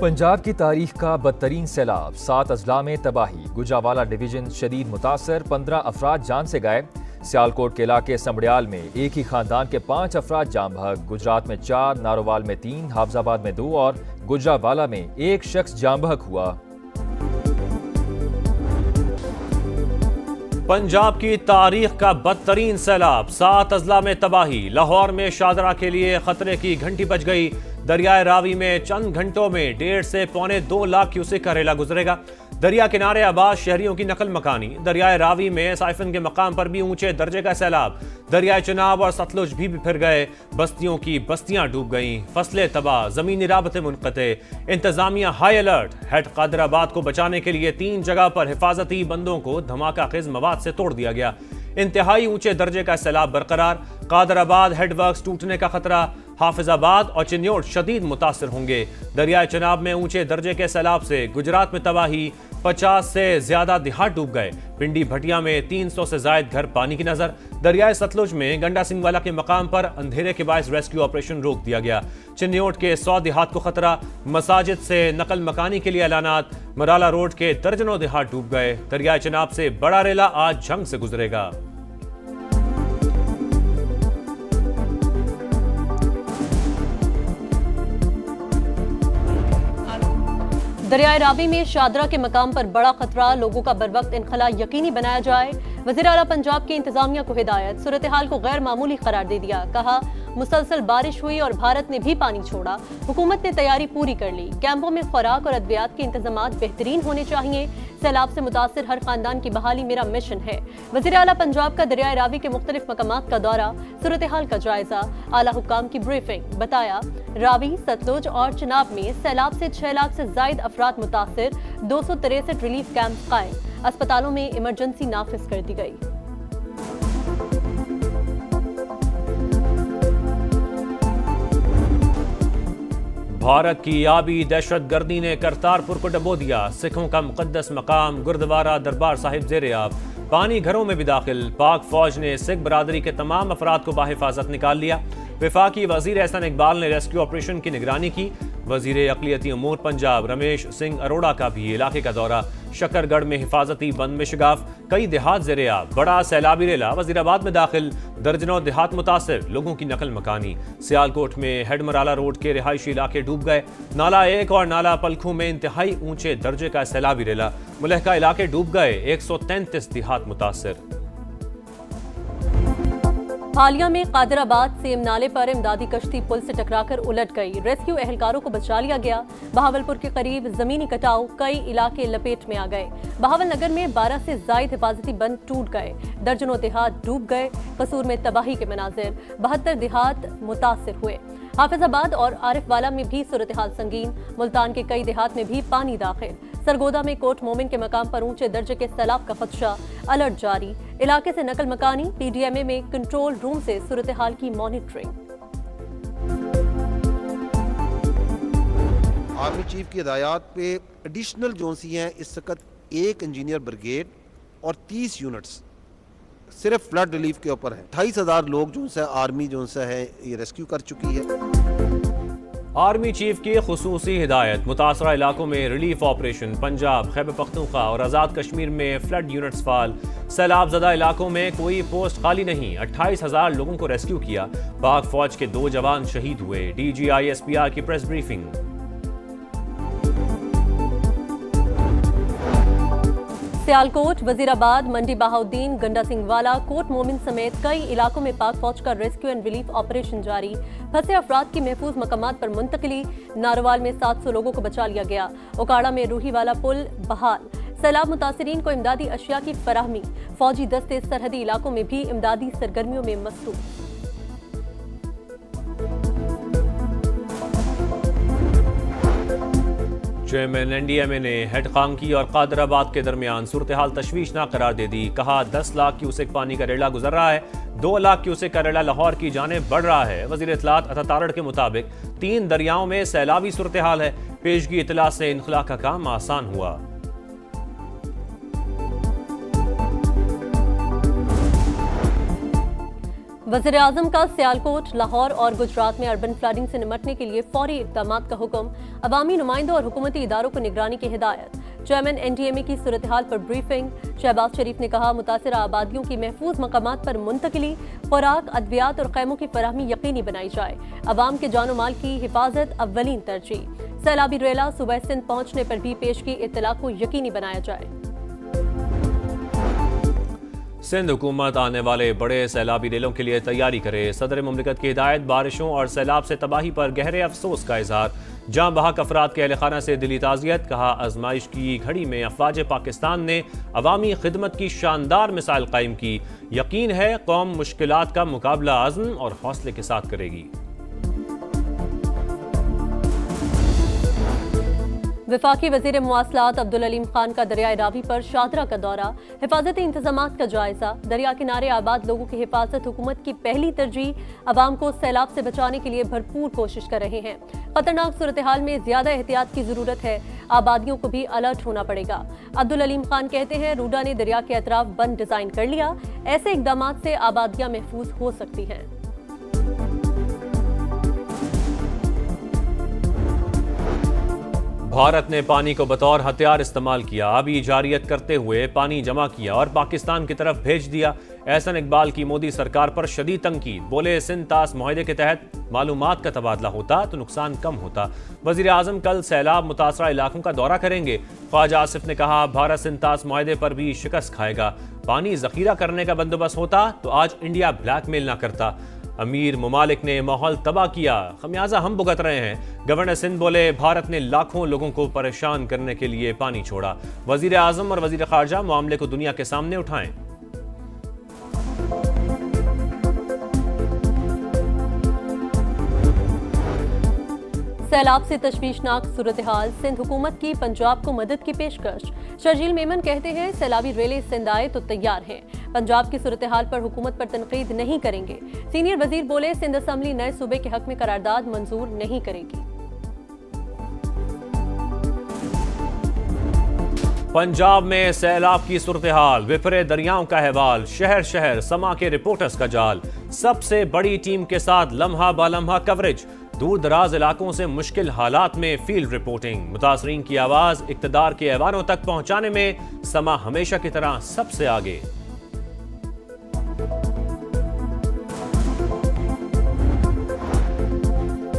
पंजाब की तारीख का बदतरीन सैलाब, 7 अजला में तबाही। गुजरावाला डिवीजन शदीद मुतासर, 15 अफराद जान से गायब। सियालकोट के इलाके समड़ियाल में एक ही खानदान के 5 अफराद जाम बहक। गुजरात में 4, नारोवाल में 3, हाफजाबाद में 2 और गुजरावाला में 1 शख्स जाम बहक हुआ। पंजाब की तारीख का बदतरीन सैलाब, 7 अजला में तबाही। लाहौर में शादरा के लिए खतरे की घंटी बज गई। दरियाए रावी में चंद घंटों में 1.5 से पौने 2 लाख क्यूसेक का रेला गुजरेगा। दरिया किनारे आबाद शहरियों की नकल मकानी। दरियाए रावी में साइफन के मकाम पर भी ऊंचे दर्जे का सैलाब। दरियाए चनाब और सतलुज भी फिर गए। बस्तियों की बस्तियां डूब गईं। फसलें तबाह, जमीनी राबते मुनक़ते। इंतजामिया हाई अलर्ट। हेड कादराबाद को बचाने के लिए 3 जगह पर हिफाजती बंदों को धमाका खेज मवाद से तोड़ दिया गया। इंतहाई ऊंचे दर्जे का सैलाब बरकरार। कादराबाद हेडवर्क्स टूटने का खतरा। हाफिजाबाद और चिन्योट शदीद मुतासर होंगे। दरियाए चनाब में ऊंचे दर्जे के सैलाब से गुजरात में तबाही। 50 से ज्यादा देहात डूब गए। पिंडी भटिया में 300 से ज्यादा घर पानी की नजर। दरियाए सतलुज में गंडा सिंह वाला के मकाम पर अंधेरे के बायस रेस्क्यू ऑपरेशन रोक दिया गया। चिन्योट के 100 देहात को खतरा। मसाजिद से नकल मकानी के लिए ऐलानात। मराला रोड के दर्जनों देहात डूब गए। दरियाए चनाब से बड़ा रेला आज जंग से गुजरेगा। दरियाए रावी में शादरा के मकाम पर बड़ा खतरा, लोगों का बरवक्त इनखला यकीनी बनाया जाए। वज़ीर आला पंजाब की इंतजामिया को हिदायत, सूरत हाल को गैर मामूली करार दे दिया। कहा मुसलसल बारिश हुई और भारत ने भी पानी छोड़ा। हुकूमत ने तैयारी पूरी कर ली। कैंपों में खुराक और अद्वियात के इंतजामात बेहतरीन होने चाहिए। सैलाब से मुतासिर हर खानदान की बहाली मेरा मिशन है। वज़ीर आला पंजाब का दरियाए रावी के मुख्तलिफ मकामात का दौरा, सूरत हाल का जायजा, आला हुक्काम की ब्रीफिंग। बताया रावी, सतलुज और चिनाब में सैलाब से 6 लाख से जायद अफराद मुतासिर। 263 रिलीफ कैंप कायम। अस्पतालों में इमरजेंसी नाफिज कर दी गई। भारत की आबी दहशत गर्दी ने करतारपुर को डबो दिया। सिखों का मुकद्दस मकाम गुरुद्वारा दरबार साहिब ज़ेरे आब। पानी घरों में भी दाखिल। पाक फौज ने सिख बरादरी के तमाम अफराद को बाहिफाजत निकाल लिया। वफाकी वजीर एहसन इकबाल ने रेस्क्यू ऑपरेशन की निगरानी की। वजीर अक़लियती उमूर पंजाब रमेश सिंह अरोड़ा का भी इलाके का दौरा। शकरगढ़ में हिफाजती बंद में शिगाफ। कई देहात ज़ेरे आब। बड़ा सैलाबी रेला वजीराबाद में दाखिल। दर्जनों देहात मुतासिर, लोगों की नकल मकानी। सियालकोट में हेड मराला रोड के रिहायशी इलाके डूब गए। नाला 1 और नाला पलखू में इंतहाई ऊंचे दर्जे का सैलाबी रेला। मुलहका इलाके डूब गए। 133 देहात मुतासिर। हालिया में कादराबाद सेम नाले पर इमदादी कश्ती पुल से टकराकर उलट गई। रेस्क्यू एहलकारों को बचा लिया गया। बहावलपुर के करीब जमीनी कटाव, कई इलाके लपेट में आ गए। बहावल नगर में 12 से जायद हिफाजती बंद टूट गए। दर्जनों देहात डूब गए। कसूर में तबाही के मनाजिर। 72 देहात मुतासिर हुए। हाफिजाबाद और आरिफवाला में भी सूरत हाल संगीन। मुल्तान के कई देहात में भी पानी दाखिल। सरगोदा में कोट मोमिन के मकाम पर ऊंचे दर्जे के सैलाब का खदशा, अलर्ट जारी। इलाके से नकल मकानी। PDMA में कंट्रोल रूम से सूरत हाल की मॉनिटरिंग। आर्मी चीफ की हिदायत पे एडिशनल जो सी हैं इस वक्त 1 इंजीनियर ब्रिगेड और 30 यूनिट्स सिर्फ फ्लड रिलीफ के ऊपर है। 28,000 लोग जो से आर्मी जो से है ये रेस्क्यू कर चुकी है। आर्मी चीफ की खुसूसी हिदायत, मुतासरा इलाकों में रिलीफ ऑपरेशन। पंजाब, खैबर पख्तूनख्वा और आज़ाद कश्मीर में फ्लड यूनिट्स फाल। सैलाब ज़दा इलाकों में कोई पोस्ट खाली नहीं। 28,000 लोगों को रेस्क्यू किया। पाक फौज के 2 जवान शहीद हुए। DGI SPR की प्रेस ब्रीफिंग। सियालकोट, वजीराबाद, मंडी बहाउद्दीन, गंडा सिंह वाला, कोट मोमिन समेत कई इलाकों में पाक फौज का रेस्क्यू एंड रिलीफ ऑपरेशन जारी। फंसे अफराद की महफूज मकामात पर मुंतकली। नारोवाल में 700 लोगों को बचा लिया गया। ओकाड़ा में रूही वाला पुल बहाल। सैलाब मुतासिरीन को इमदादी अशिया की फराहमी। फौजी दस्ते सरहदी इलाकों में भी इमदादी सरगर्मियों में मसरूफ। चेयरमैन NDMA ने हेड खानकी और कादराबाद के दरमियान सूरत हाल तशवीशनाक करार दे दी। कहा 10 लाख क्यूसेक पानी का रेला गुजर रहा है। 2 लाख क्यूसेक का रेला लाहौर की जानिब बढ़ रहा है। वजीर इत्तलात अता तारड़ के मुताबिक 3 दरियाओं में सैलाबी सूरत हाल है। पेशगी इत्तला से इनखला का काम आसान हुआ। वज़ीर आज़म का सियालकोट, लाहौर और गुजरात में अर्बन फ्लडिंग से निपटने के लिए फौरी इक़दामात का हुक्म। अवामी नुमाइंदों और हुकूमती इदारों को निगरानी की हिदायत। चेयरमैन NDMA की सूरत हाल पर ब्रीफिंग। शहबाज शरीफ ने कहा, मुतासिरा आबादियों की महफूज मकामात पर मुंतकिली, खुराक, अद्वियात और खैमों की फराहमी यकीनी बनाई जाए। अवाम के जानो माल की हिफाजत अव्वलीन तरजीह। सैलाबी रेला सुबह सिंध पहुंचने पर भी पेश की इत्तला को यकीनी बनाया जाए। सिंध हुकूमत आने वाले बड़े सैलाबी रेलों के लिए तैयारी करे। सदर मुमलिकत की हिदायत। बारिशों और सैलाब से तबाही पर गहरे अफसोस का इजहार। जाँ बहक अफराद के अहल खाना से दिली ताज़ियत। कहा, आजमाइश की घड़ी में अफवाज पाकिस्तान ने अवामी खिदमत की शानदार मिसाल कायम की। यकीन है कौम मुश्किलात का मुकाबला अज़्म और हौसले के साथ करेगी। वफाकी वज़ीर मुवासलात अब्दुल अलीम खान का दरियाए रावी पर शादरा का दौरा। हिफाजती इंतजामात का जायजा। दरिया किनारे आबाद लोगों की हिफाजत हुकूमत की पहली तरजीह। अवाम को सैलाब से बचाने के लिए भरपूर कोशिश कर रहे हैं। खतरनाक सूरत हाल में ज्यादा एहतियात की जरूरत है। आबादियों को भी अलर्ट होना पड़ेगा। अब्दुल अलीम खान कहते हैं, रूडा ने दरिया के अतराफ बंद डिजाइन कर लिया। ऐसे इकदाम से आबादियां महफूज हो सकती हैं। भारत ने पानी को बतौर हथियार इस्तेमाल किया। अभी जारियत करते हुए पानी जमा किया और पाकिस्तान की तरफ भेज दिया। एहसन इकबाल की मोदी सरकार पर शदीद तंकीद। बोले, सिंध तास मुआहदे के तहत मालूमात का तबादला होता तो नुकसान कम होता। वज़ीर आज़म कल सैलाब मुतासरा इलाकों का दौरा करेंगे। ख्वाजा आसिफ ने कहा, भारत सिंध तास मुआहदे पर भी शिकस्त खाएगा। पानी जखीरा करने का बंदोबस्त होता तो आज इंडिया ब्लैकमेल ना करता। अमीर ममालिक ने माहौल तबाह किया, खमियाजा हम भुगत रहे हैं। गवर्नर सिंध बोले, भारत ने लाखों लोगों को परेशान करने के लिए पानी छोड़ा। वजीर आजम और वजीर खारजा मामले को दुनिया के सामने उठाएं। सैलाब से तशवीशनाक सूरत हाल। सिंध हुकूमत की पंजाब को मदद की पेशकश। शर्जील मेमन कहते हैं, सैलाबी रेले सिंध आए तो तैयार हैं। पंजाब की सूरत हाल पर हुकूमत पर तनकीद नहीं करेंगे। सीनियर वजीर बोले, सिंध असम्बली नए सूबे के हक में करारदाद मंजूर नहीं करेगी। पंजाब में सैलाब की सूरत हाल, विफरे दरियाओं का अहवाल, शहर शहर समा के रिपोर्टर्स का जाल। सबसे बड़ी टीम के साथ लम्हा बालम्हा कवरेज। दूर दराज इलाकों से मुश्किल हालात में फील्ड रिपोर्टिंग। मुतासरीन की आवाज इक्तदार के ऐवानों तक पहुंचाने में समा हमेशा की तरह सबसे आगे।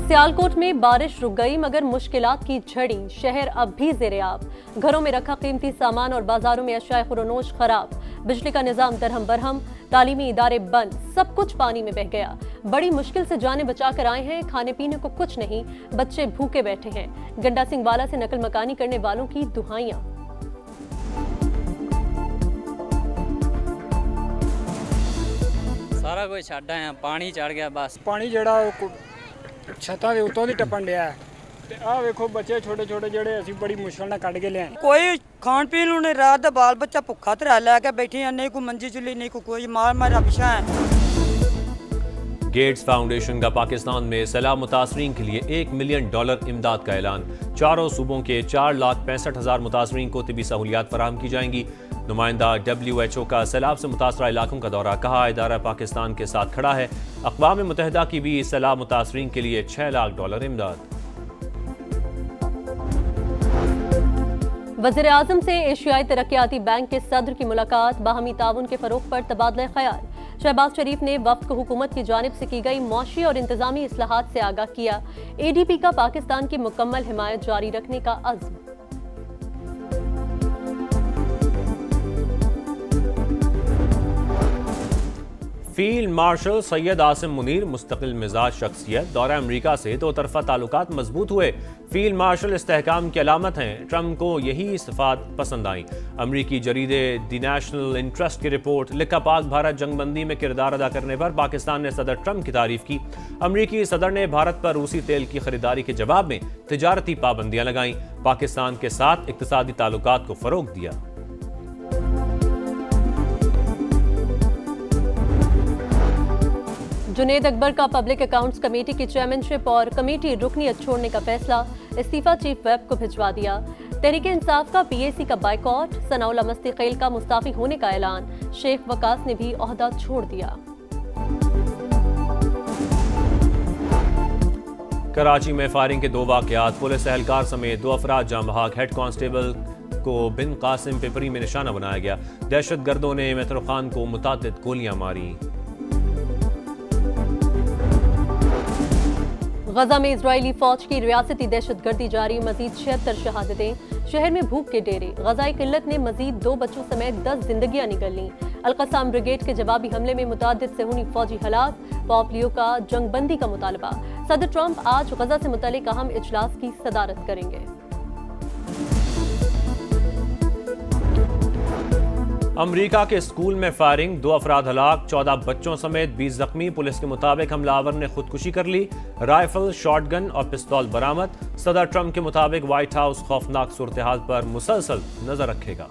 सियालकोट में बारिश रुक गई मगर मुश्किलात की झड़ी। शहर अब भी ज़ेरे-आब। घरों में रखा कीमती सामान और बाजारों में अशिया खुरोनोश खराब। बिजली का निजाम दरहम बरहम। तालीमी इदारे बंद। सब कुछ पानी में बह गया। बड़ी मुश्किल से जाने बचा कर आए हैं। खाने पीने को कुछ नहीं, बच्चे भूखे बैठे हैं। गंडा सिंह वाला से नकल मकानी करने वालों की दुहाइयां। सारा कुछ छड्ड आए, पानी चढ़ गया। बस पानी जड़ा छत्तां दे उत्तों दी टप्पण दिया ते आ वेखो बच्चे छोटे छोटे जेड़े असीं बड़ी मुश्किल नाल कढ के लिआए। कोई खाण पीण नूं नहीं, रात दा बाल बच्चा भुखा ते लैके बैठे हैं। नहीं कोई मंजी चुली, नहीं कोई मार मार पिछा है। गेट्स फाउंडेशन का पाकिस्तान में सैलाब मुतासरीन के लिए $1 मिलियन इमदाद का ऐलान। चारों सूबों के 4,65,000 मुतासरीन को तिबी सहूलियात फराहम की जाएंगी। नुमाइंदा WHO का सैलाब से मुतासरा इलाकों का दौरा। कहा, इदारा पाकिस्तान के साथ खड़ा है। अक़वाम मुत्तहिदा की भी सैलाब मुतासरीन के लिए $6 लाख इमदाद। वज़ीर आज़म से एशियाई तरक्याती बैंक के सदर की मुलाकात। बाहमी ताउन के फरोग पर तबादला ख्याल। शहबाज शरीफ ने वफ्द को हुकूमत की जानिब से की गई मौशी और इंतजामी इस्लाहात से आगाह किया। ADP का पाकिस्तान की मुकम्मल हिमायत जारी रखने का अज़्म। फील्ड मार्शल सैयद आसिम मुनीर मुस्तकिल मिजाज शख्सियत। दौरा अमरीका से दो तरफा ताल्लुकात मजबूत हुए। फील्ड मार्शल इस्तेहकाम की अलामत हैं। ट्रंप को यही सिफात पसंद आई। अमरीकी जरीदे द नेशनल इंटरेस्ट की रिपोर्ट। लिखा, पाक भारत जंगबंदी में किरदार अदा करने पर पाकिस्तान ने सदर ट्रंप की तारीफ की। अमरीकी सदर ने भारत पर रूसी तेल की खरीदारी के जवाब में तिजारती पाबंदियां लगाईं। पाकिस्तान के साथ इक्तिसादी ताल्लुकात को फरोग दिया। जुनेद अकबर का पब्लिक अकाउंट्स कमेटी की चेयरमैनशिप और कमेटी रुकनीत छोड़ने का फैसला। इस्तीफा चीफ वेब को भिजवा दिया। तहरीक इंसाफ का PAC का बाइकॉट। सनाउल्लाह मस्ती खेल का मुस्ताफी होने का ऐलान। शेख वकास ने भी ओहदा छोड़ दिया। कराची में फायरिंग के 2 वाकयात, पुलिस एहलकार समेत 2 अफराद जाँ बहक। हेड कांस्टेबल को बिन कासिम पिपरी में निशाना बनाया गया। दहशतगर्दों ने मेट्रो खान को मुतादिद गोलियां मारी। गजा में इजरायली फौज की रियासती दहशतगर्दी जारी, मजीद 76 शहादतें। शहर में भूख के डेरे, गजाई किल्लत ने मजीद 2 बच्चों समेत 10 जिंदगियां निकल लीं। अलकसाम ब्रिगेड के जवाबी हमले में मुतादिद सहूनी फौजी हलाक, पॉपलियो का जंगबंदी का मुतालबा। सदर ट्रंप आज गजा से मुतल्लिक अहम इजलास की सदारत करेंगे। अमरीका के स्कूल में फायरिंग, 2 अफराद हलाक, 14 बच्चों समेत 20 जख्मी। पुलिस के मुताबिक हमलावर ने खुदकुशी कर ली। राइफल, शॉटगन और पिस्तौल बरामद। सदर ट्रंप के मुताबिक व्हाइट हाउस खौफनाक सूरत हाल पर मुसलसल नजर रखेगा।